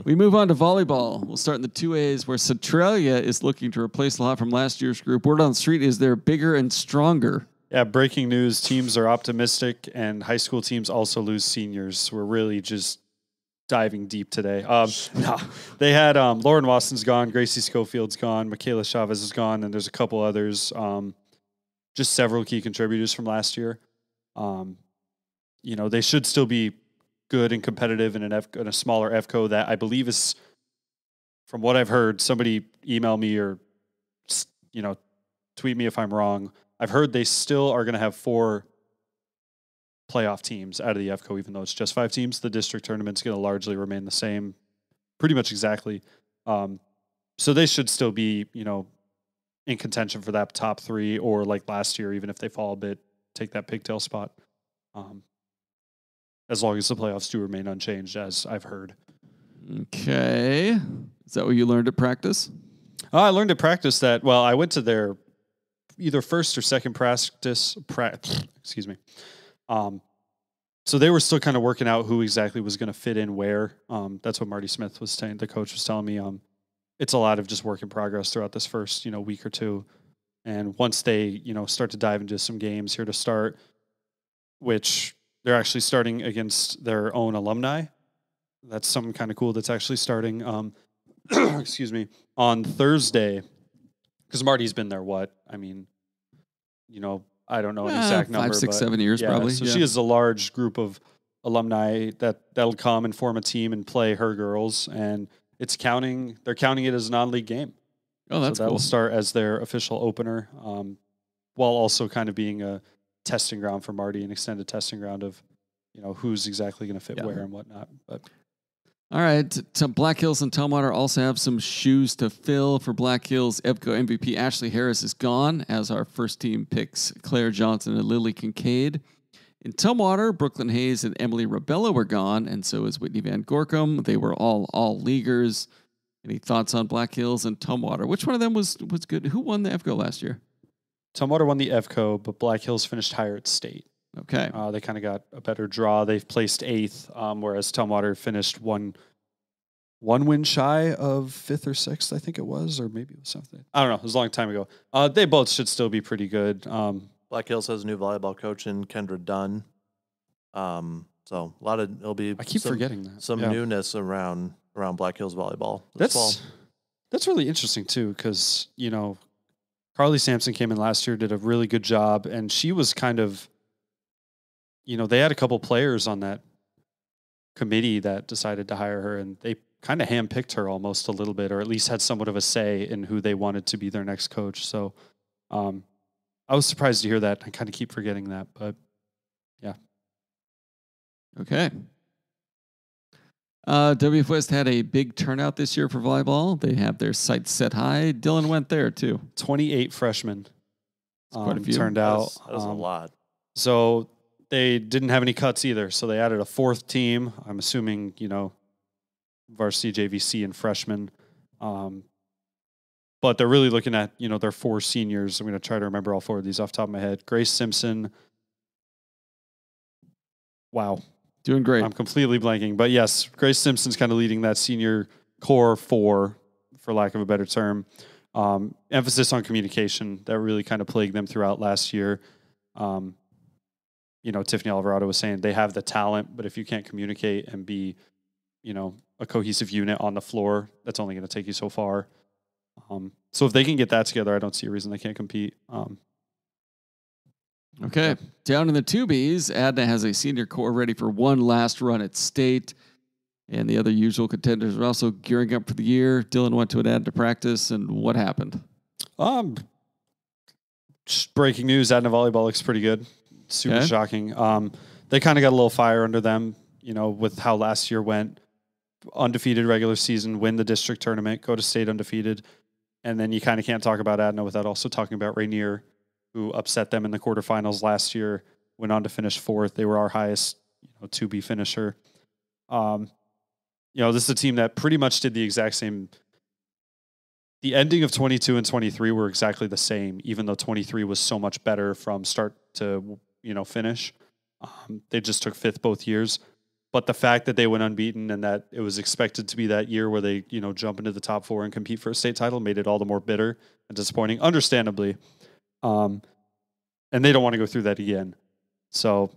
We move on to volleyball. We'll start in the 2As, where Centralia is looking to replace a lot from last year's group. Word on the street is they're bigger and stronger. Yeah, breaking news. Teams are optimistic, and high school teams also lose seniors. We're really just diving deep today. They had Lauren Watson's gone, Gracie Schofield's gone, Michaela Chavez is gone, and there's a couple others. Just several key contributors from last year. They should still be good and competitive in a smaller FCO that I believe is, from what I've heard, somebody email me or tweet me if I'm wrong. I've heard they still are going to have 4 playoff teams out of the EFCO, even though it's just 5 teams. The district tournament's going to largely remain the same, pretty much exactly. So they should still be, in contention for that top 3, or like last year, even if they fall a bit, take that pigtail spot. As long as the playoffs do remain unchanged, as I've heard. Okay. Is that what you learned at practice? I learned at practice that, I went to their either first or second practice. Excuse me. So they were still kind of working out who exactly was going to fit in where. That's what Marty Smith was saying. The coach was telling me it's a lot of just work in progress throughout this first, week or two. And once they, start to dive into some games here to start, which they're actually starting against their own alumni. That's something kind of cool that's actually starting, excuse me, on Thursday. Because Marty's been there, I don't know an exact number. 5, 6, 7 years probably. So she has a large group of alumni that'll come and form a team and play her girls. And they're counting it as a non-league game. Oh, that's so that'll cool. start as their official opener, while also kind of being a testing ground for Marty, an extended testing ground of, who's exactly going to fit where and whatnot. But all right, Black Hills and Tumwater also have some shoes to fill. For Black Hills, EBCO MVP Ashley Harris is gone, as our first team picks Claire Johnson and Lily Kincaid. In Tumwater, Brooklyn Hayes and Emily Rabella were gone, and so is Whitney Van Gorkum. They were all leaguers. Any thoughts on Black Hills and Tumwater? Which one of them was good? Who won the EBCO last year? Tumwater won the EBCO, but Black Hills finished higher at state. Okay. They kind of got a better draw. They've placed 8th, whereas Tumwater finished one win shy of 5th or 6th, I think it was, or maybe it was something. I don't know. It was a long time ago. They both should still be pretty good. Black Hills has a new volleyball coach in Kendra Dunn. So it'll be. I keep forgetting that. Some newness around Black Hills volleyball this fall. That's really interesting too, because Carly Sampson came in last year, did a really good job, and she was kind of, they had a couple players on that committee that decided to hire her, and they kind of handpicked her almost a little bit, or at least had somewhat of a say in who they wanted to be their next coach. So I was surprised to hear that. I kind of keep forgetting that, but yeah. Okay. WF West had a big turnout this year for volleyball. They have their sights set high. Dylan went there too. 28 freshmen quite a few. Turned out. That was a lot. So they didn't have any cuts either. So they added a 4th team. I'm assuming, varsity, JVC, and freshmen. But they're really looking at, their 4 seniors. I'm going to try to remember all 4 of these off the top of my head. Grace Simpson. Wow. Doing great. I'm completely blanking. But yes, Grace Simpson's kind of leading that senior core 4, for lack of a better term. Emphasis on communication that really kind of plagued them throughout last year. Tiffany Alvarado was saying they have the talent, but if you can't communicate and be, a cohesive unit on the floor, that's only going to take you so far. So if they can get that together, I don't see a reason they can't compete. Okay. Down in the 2Bs, Adna has a senior core ready for one last run at state. And the other usual contenders are also gearing up for the year. Dylan went to an Adna practice, and what happened? Just breaking news, Adna volleyball looks pretty good. Super shocking. They kind of got a little fire under them, with how last year went. Undefeated regular season, win the district tournament, go to state undefeated. And then you kind of can't talk about Adna without also talking about Rainier, who upset them in the quarterfinals last year, went on to finish 4th. They were our highest 2B finisher. This is a team that pretty much did the exact same. The ending of 22 and 23 were exactly the same, even though 23 was so much better from start to, finish. They just took 5th both years. But the fact that they went unbeaten and that it was expected to be that year where they, jump into the top 4 and compete for a state title made it all the more bitter and disappointing, understandably. And they don't want to go through that again. So,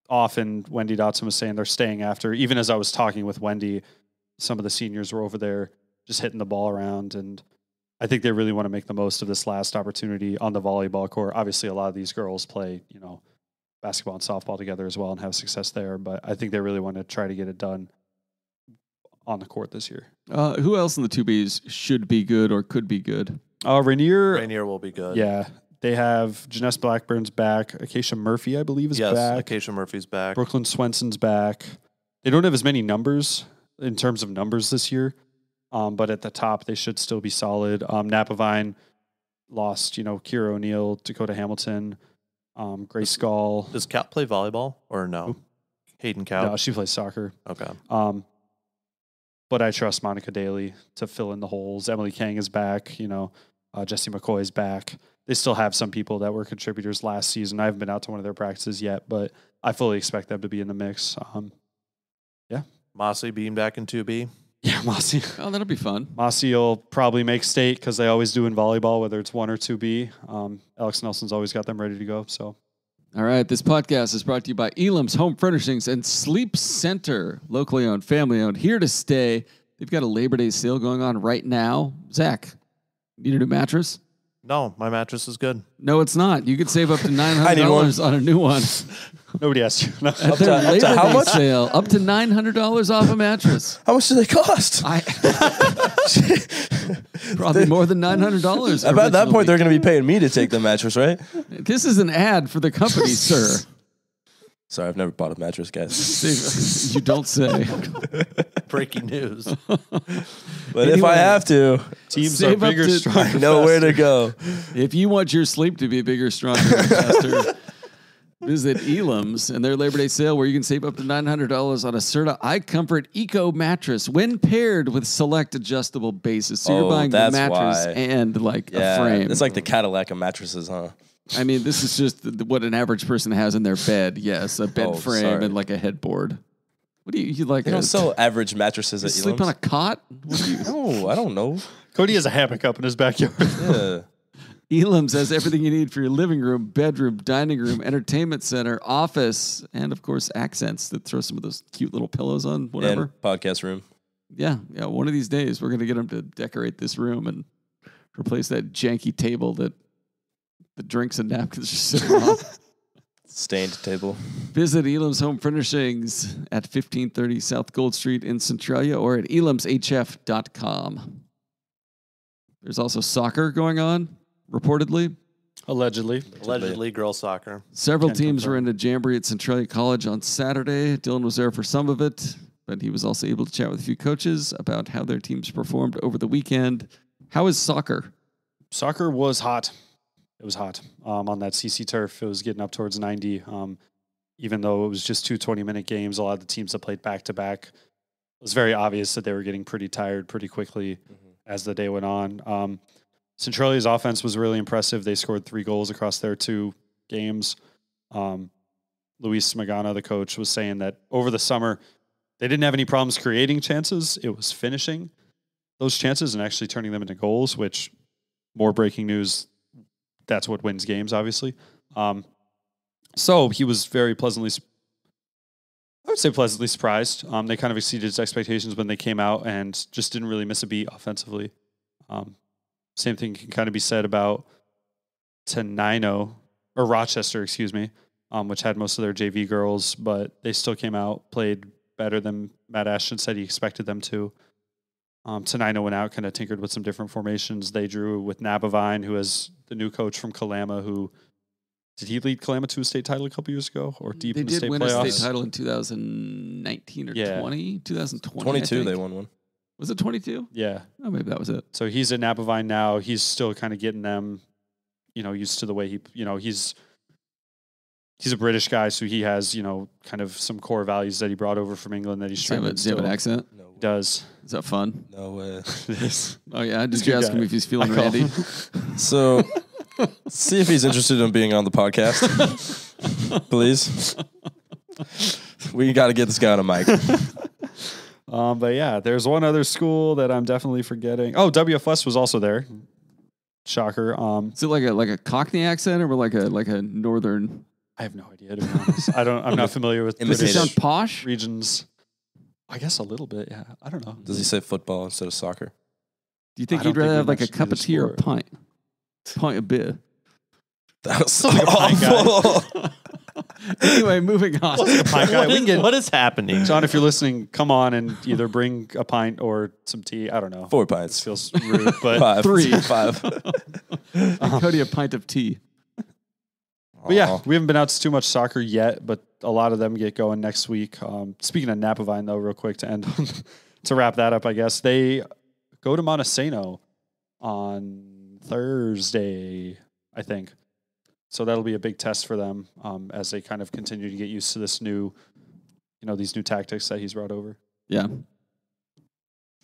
often Wendy Dotson was saying they're staying after. Even as I was talking with Wendy, some of the seniors were over there just hitting the ball around. And I think they really want to make the most of this last opportunity on the volleyball court. Obviously, a lot of these girls play, basketball and softball together as well and have success there. But I think they really want to try to get it done on the court this year. Who else in the 2Bs should be good or could be good? Rainier will be good. Yeah. They have Janess Blackburn's back. Acacia Murphy, I believe, is yes, back. Acacia Murphy's back. Brooklyn Swenson's back. They don't have as many numbers in terms of numbers this year, but at the top, they should still be solid. Napavine lost, Kira O'Neill, Dakota Hamilton, Grace Skull. Does Cal play volleyball or no? Who? Hayden Cal? No, she plays soccer. Okay. But I trust Monica Daly to fill in the holes. Emily Kang is back. Jesse McCoy is back. They still have some people that were contributors last season. I haven't been out to one of their practices yet, but I fully expect them to be in the mix. Mossy being back in 2B. Yeah, Mossy. Oh, that'll be fun. Mossy will probably make state because they always do in volleyball, whether it's 1 or 2B. Alex Nelson's always got them ready to go. So, All right, this podcast is brought to you by Elam's Home Furnishings and Sleep Center, locally owned, family owned, here to stay. They've got a Labor Day sale going on right now. Zach, need a new mattress? No, my mattress is good. No, it's not. You could save up to I need one. $900 on a new one. nobody asked you. No. At their Labor how Day much? sale, up to $900 off a mattress. How much do they cost? Probably more than $900. About that point, they're going to be paying me to take the mattress, right? This is an ad for the company, sir. Sorry, I've never bought a mattress, guys. You don't say. Breaking news. But if I have to, Teams Save are up bigger, to- stronger. I know where to go. If you want your sleep to be bigger, stronger, faster, visit Elam's and their Labor Day sale where you can save up to $900 on a Serta iComfort Eco mattress when paired with select adjustable bases. So you're buying the that's mattress why. and Yeah, a frame. it's like the Cadillac of mattresses, huh? I mean, this is just what an average person has in their bed. Yes, a bed frame sorry. and like a headboard. What do you like? They don't sell average mattresses at sleep Elam's. on a cot? What do you? No, I don't know. Cody has a hammock up in his backyard. Yeah. Elam's has everything you need for your living room, bedroom, dining room, entertainment center, office, and of course accents that throw some of those cute little pillows on, whatever. And podcast room. Yeah. One of these days we're going to get them to decorate this room and replace that janky table that the drinks and napkins are sitting on. Stained table. Visit Elam's Home Furnishings at 1530 South Gold Street in Centralia or at elamshf.com. There's also soccer going on, reportedly. Allegedly. Allegedly, girls soccer. Several Can't teams confirm. were in a jamboree at Centralia College on Saturday. Dylan was there for some of it, but he was also able to chat with a few coaches about how their teams performed over the weekend. How is soccer? Soccer was hot. It was hot on that CC turf. It was getting up towards 90. Even though it was just 2 20-minute games, a lot of the teams that played back-to-back, it was very obvious that they were getting pretty tired pretty quickly as the day went on. Centralia's offense was really impressive. They scored 3 goals across their 2 games. Luis Magana, the coach, was saying that over the summer, they didn't have any problems creating chances. It was finishing those chances and actually turning them into goals, which, more breaking news, that's what wins games, obviously. So he was very pleasantly surprised. They kind of exceeded his expectations when they came out and just didn't really miss a beat offensively. Same thing can kind of be said about Rochester, which had most of their JV girls, but they still came out, played better than Matt Ashton said he expected them to. Tenino went out, kind of tinkered with some different formations. They drew with Napavine, who is the new coach from Kalama, who did he lead Kalama to a state title a couple years ago or deep They in the did state win playoffs? a state title in 2019 or 20? 2020. 22, they won one. Was it 22? Yeah. Oh, maybe that was it. So he's at Napavine now. He's still kind of getting them, used to the way he's a British guy, so he has, kind of some core values that he brought over from England that he's trying to Does he have an accent? No way. does. Is that fun? No way. Oh, yeah. Did He's a you good ask guy. him if he's feeling I call Randy? So, see if he's interested in being on the podcast. Please. We got to get this guy on a mic. But yeah, there's one other school that I'm definitely forgetting. Oh, WFS was also there. Shocker. Is it like a Cockney accent or like a northern? I have no idea, to be honest. I'm not familiar with Does it Imitative. sound posh? regions. I guess a little bit, yeah. I don't know. Does he say football instead of soccer? Do you think I you'd don't rather think have we like a mentioned cup of either tea or a sport. pint? Pint of beer. That was so like a pint guy. awful. Anyway, moving on. Pint guy. We can get What is happening? John, if you're listening, come on and either bring a pint or some tea. I don't know. 4 This pints. feels rude, but 5. Three. 5. Cody, a pint of tea. But yeah, we haven't been out to too much soccer yet, but a lot of them get going next week. Speaking of Napavine, though, real quick to end to wrap that up, I guess they go to Montesano on Thursday, I think. So that'll be a big test for them as they kind of continue to get used to this new, these new tactics that he's brought over. Yeah.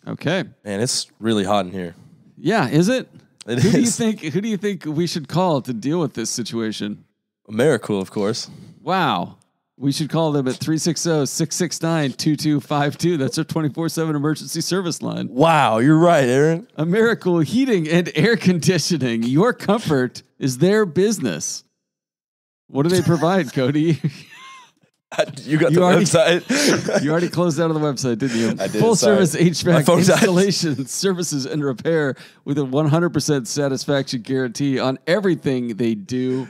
Okay. Man, it's really hot in here. Yeah, is it? It Who is. do you think we should call to deal with this situation? Americool, of course. Wow. We should call them at 360-669-2252. That's our 24/7 emergency service line. Wow, you're right, Aaron. Americool Heating and Air Conditioning. Your comfort is their business. What do they provide, Kody? You got the website. You already closed out of the website, didn't you? I did. Full service My HVAC phone died. installation, services, and repair with a 100% satisfaction guarantee on everything they do.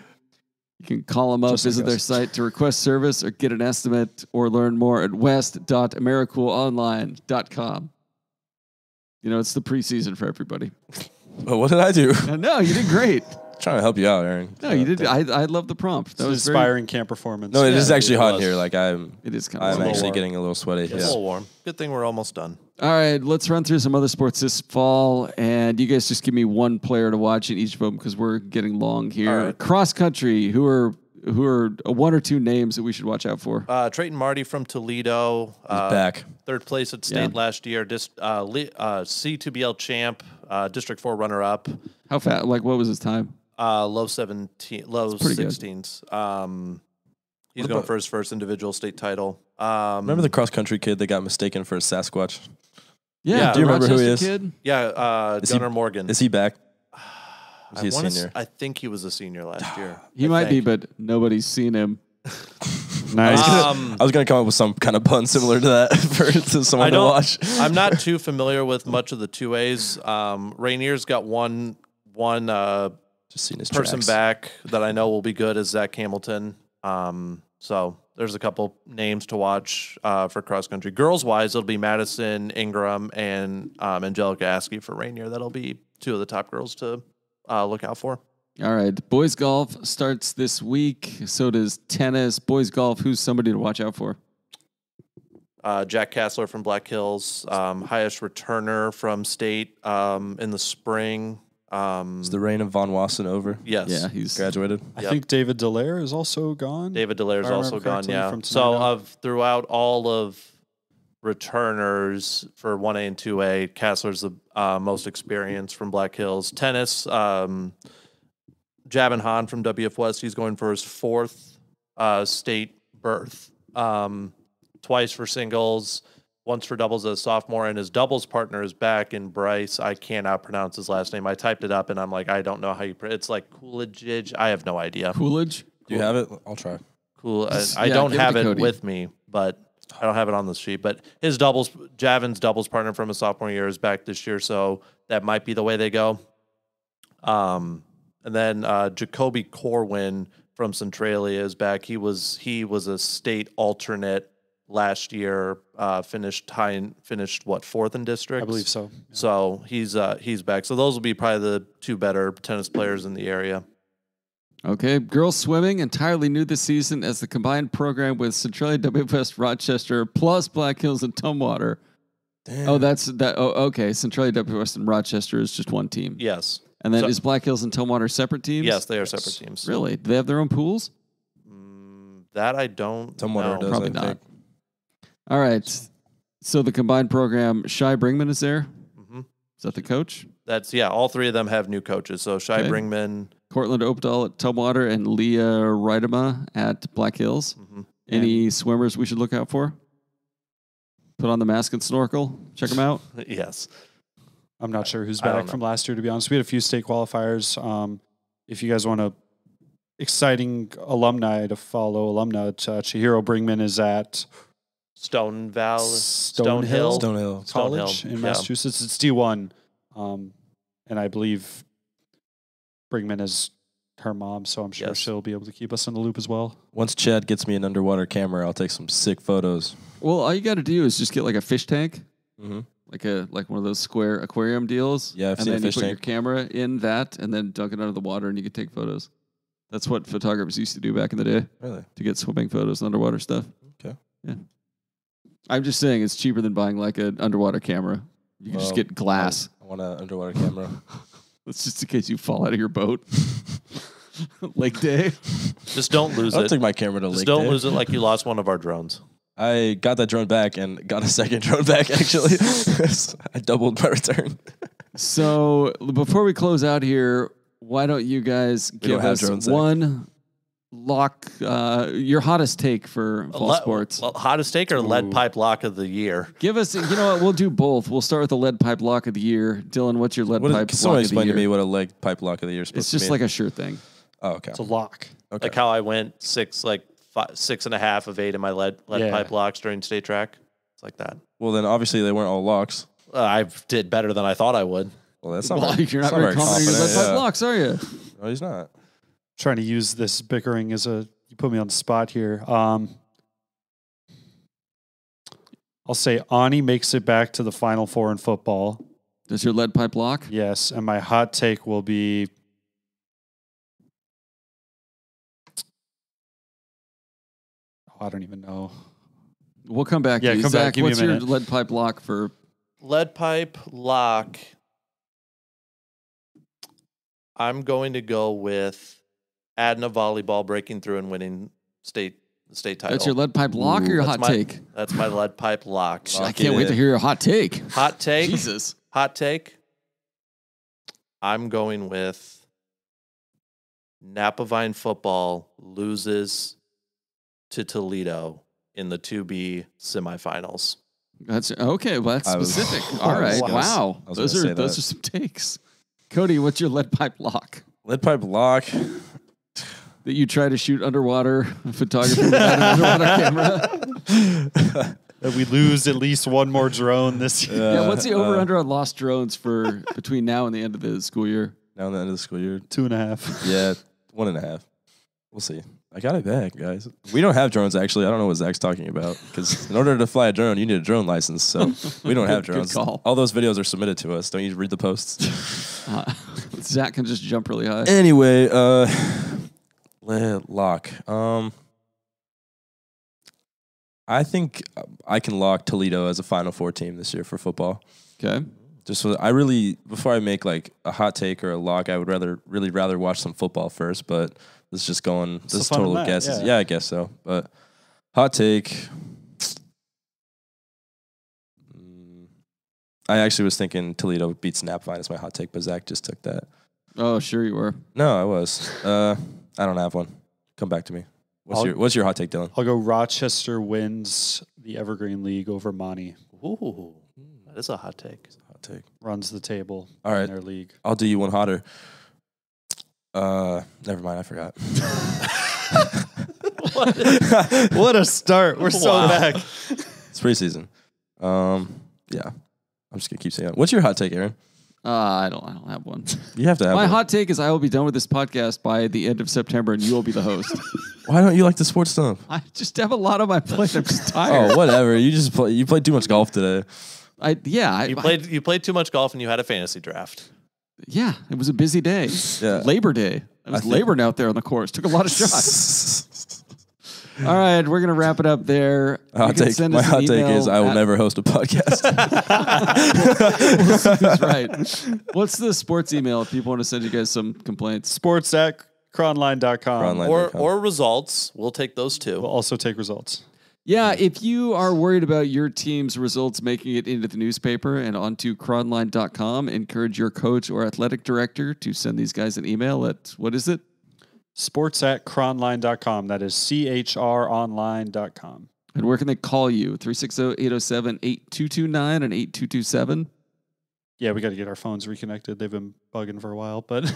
You can call them up, visit their site to request service or get an estimate, or learn more at west.americoolonline.com. It's the preseason for everybody. But what did I do? No, you did great. Trying to help you out, Aaron. No, you did. I love the prompt. That was inspiring camp performance. No, it is actually hot in was. here. Like It is kind of I'm actually getting a little sweaty. It's a little warm. Good thing we're almost done. All right, let's run through some other sports this fall, and you guys just give me one player to watch in each of them because we're getting long here. All right. Cross country, who are one or two names that we should watch out for? Trayton Marty from Toledo. He's back. Third place at state last year. C2BL champ. District 4 runner-up. How fast? Like, what was his time? Low 16s. He's What going about- for his first individual state title. Remember the cross country kid that got mistaken for a Sasquatch? Yeah, do you the remember who he Rochester is? Kid? Yeah, Is he- Gunnar Morgan. Is he back? Is he a wanna senior? I think he was a senior last year. He I might be, think. but nobody's seen him. Nice. I was gonna come up with some kind of pun similar to that to someone to watch. I'm not too familiar with much of the 2As. Rainier's got one Just seen his person tracks. back that I know will be good is Zach Hamilton. So there's a couple names to watch for cross country. Girls wise, it'll be Madison Ingram and Angelica Askey for Rainier. That'll be two of the top girls to look out for. All right, boys golf starts this week. So does tennis. Boys golf, who's somebody to watch out for? Jack Kassler from Black Hills, highest returner from state in the spring. Is the reign of Von Wasson over? Yes. Yeah, he's Graduated. I think David Dallaire is also gone. David Dallaire is If I also remember gone, correctly, yeah. from So Tenino. throughout all of returners for 1A and 2A, Kassler's the most experienced from Black Hills. Tennis, Javin Hahn from WF West, he's going for his fourth state berth. Twice for singles, once for doubles as a sophomore, and his doubles partner is back in Bryce. I cannot pronounce his last name. I typed it up, and I'm like, I don't know how you it's like Coolidge. I have no idea. Coolidge. Do you have it? I'll try. Cool. I Yeah, don't give it have to it Kody. with me, but I don't have it on the sheet. But his Javin's doubles partner from his sophomore year is back this year, so that might be the way they go. And then Jacoby Corwin from Centralia is back. He was a state alternate last year. Finished fourth in districts? I believe so. So he's back. So those will be probably the two better tennis players in the area. Okay, girls swimming, entirely new this season as the combined program with Centralia, WFS, Rochester, plus Black Hills and Tumwater. Damn. Oh, that's that. Oh, okay. Centralia, WFS, and Rochester is just one team. Yes. And then So- is Black Hills and Tumwater separate teams? Yes, they are separate teams. Really? Do they have their own pools? That I don't Tumwater know. does. Probably I not. think. All right. So the combined program, Shai Bringman is there. Mhm. Is that the coach? That's all three of them have new coaches. So Shai Okay. Bringman. Cortland Opdahl at Tumwater and Leah Reitema at Black Hills. Mhm. Any swimmers we should look out for? Put on the mask and snorkel. Check them out. Yes. I'm not sure who's I don't back know. from last year, to be honest. We had a few state qualifiers. If you guys want a exciting alumni to follow, Chihiro Bringman is at Stonehill. Stonehill. College in Yeah. Massachusetts. It's D1. And I believe Bringman is her mom, so I'm sure Yes. she'll be able to keep us in the loop as well. Once Chad gets me an underwater camera, I'll take some sick photos. Well, all you got to do is just get like a fish tank, Mm-hmm. like one of those square aquarium deals. Yeah, I've and seen a then you fish put your tank. camera in that, and then dunk it under the water, and you can take photos. That's what photographers used to do back in the day. Really? To get swimming photos and underwater stuff. Okay. Yeah. I'm just saying it's cheaper than buying like an underwater camera. You can just get glass. I want an underwater camera. That's just in case you fall out of your boat. Lake day. Just don't lose I'll it. take my camera to Just Lake don't Day. lose it like you lost one of our drones. I got that drone back and got a second drone back, actually. I doubled my return. So before we close out here, why don't you guys give us one lock, your hottest take for fall sports? Hottest take or lead pipe lock of the year? Give us, you know what, we'll do both. We'll start with the lead pipe lock of the year. Dylan, what's your lead pipe lock of the year? Someone explain to me what a lead pipe lock of the year is supposed to be. It's just like a sure thing. Oh, okay. It's a lock. Okay. Like how I went 6.5 of 8 in my lead pipe locks during state track. It's like that. Well, then obviously they weren't all locks. I did better than I thought I would. Well, that's not You're not very confident in your lead pipe locks, are you? No, he's not. Trying to use this bickering as you put me on the spot here. I'll say Ani makes it back to the Final Four in football. Does your lead pipe lock? Yes, and my hot take will be I don't even know. We'll come back to you. Come Zach, back. Give me a what's your minute. lead pipe lock for? Lead pipe lock. I'm going to go with Adna volleyball breaking through and winning state title. That's your lead pipe lock or your hot take? That's my lead pipe lock. I can't wait to hear your hot take. Hot take. Jesus. Hot take. I'm going with Napa Vine football loses to Toledo in the 2B semifinals. That's okay. Well, that's specific. All right. Wow. Those are some takes. Kody, what's your lead pipe lock? Lead pipe lock. That you try to shoot underwater photography with an underwater camera. That we lose at least one more drone this year. Yeah. What's the over under on lost drones for between now and the end of the school year? Now and the end of the school year. 2.5. Yeah, 1.5. We'll see. I got it back, guys. We don't have drones, actually. I don't know what Zach's talking about. Because in order to fly a drone, you need a drone license. So we don't have drones. Good call. All those videos are submitted to us. Don't you read the posts? Zach can just jump really high. Anyway, lock. I think I can lock Toledo as a Final Four team this year for football. Okay. Just so before I make like a hot take or a lock, I would really rather watch some football first. But this is just going. This is total guesses. Yeah, I guess so. But hot take. I actually was thinking Toledo beats Napa Vine as my hot take, but Zach just took that. Oh, sure you were. No, I was. I don't have one. Come back to me. What's your hot take, Dylan? I'll go Rochester wins the Evergreen League over Monty. Ooh, that is a hot take. Hot take. Runs the table All right. in their league. I'll do you one hotter. Never mind, I forgot. What a start. We're so back. It's preseason. Yeah. I'm just gonna keep saying it. What's your hot take, Aaron? I don't have one. You have to have My one. hot take is I will be done with this podcast by the end of September, and you will be the host. Why don't you like the sports stuff? I just have a lot on my plate. I'm just tired. Oh, whatever. You played too much golf today. You played too much golf and you had a fantasy draft. Yeah, it was a busy day. Yeah. Labor Day. It was laboring out there on the course. Took a lot of shots. All right, we're going to wrap it up there. My hot take is I will never host a podcast. That's right. What's the sports email if people want to send you guys some complaints? sports@cronline.com. Or results. We'll take those too. We'll also take results. Yeah, if you are worried about your team's results making it into the newspaper and onto cronline.com, encourage your coach or athletic director to send these guys an email at, what is it? sports@cronline.com. That is chronline.com. And where can they call you? 360-807-8229 and 8227. Yeah, we got to get our phones reconnected. They've been bugging for a while, but I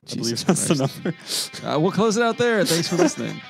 Jesus believe that's the Christ. number. We'll close it out there. Thanks for listening.